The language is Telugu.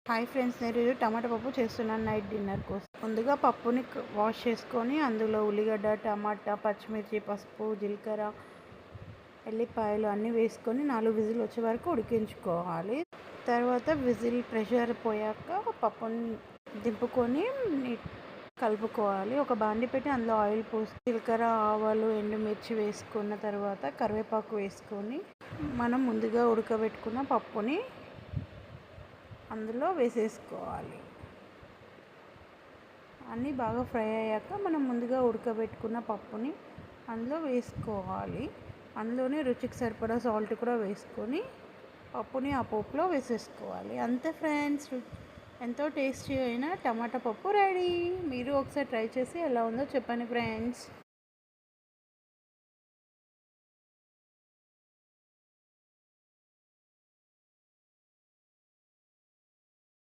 హాయ్ ఫ్రెండ్స్, నేను ఈరోజు టమాటా పప్పు చేస్తున్నాను నైట్ డిన్నర్ కోసం. ముందుగా పప్పుని వాష్ చేసుకొని అందులో ఉల్లిగడ్డ, టమాటా, పచ్చిమిర్చి, పసుపు, జీలకర్ర, ఎల్లిపాయలు అన్నీ వేసుకొని 4 విజిల్ వచ్చే వరకు ఉడికించుకోవాలి. తర్వాత విజిల్ ప్రెషర్ పోయాక పప్పుని దింపుకొని కలుపుకోవాలి. ఒక బాండి పెట్టి అందులో ఆయిల్ పోసి జీలకర్ర, ఆవాలు, ఎండుమిర్చి వేసుకున్న తర్వాత కరివేపాకు వేసుకొని మనం ముందుగా ఉడకబెట్టుకున్న పప్పుని అందులో వేసేసుకోవాలి. అన్నీ బాగా ఫ్రై అయ్యాక మనం ముందుగా ఉడకబెట్టుకున్న పప్పుని అందులో వేసుకోవాలి. అందులోనే రుచికి సరిపడా సాల్ట్ కూడా వేసుకొని పప్పుని ఆ పప్పులో వేసేసుకోవాలి. అంతే ఫ్రెండ్స్, ఎంతో టేస్టీ అయిన టమాటా పప్పు రెడీ. మీరు ఒకసారి ట్రై చేసి ఎలా ఉందో చెప్పండి ఫ్రెండ్స్.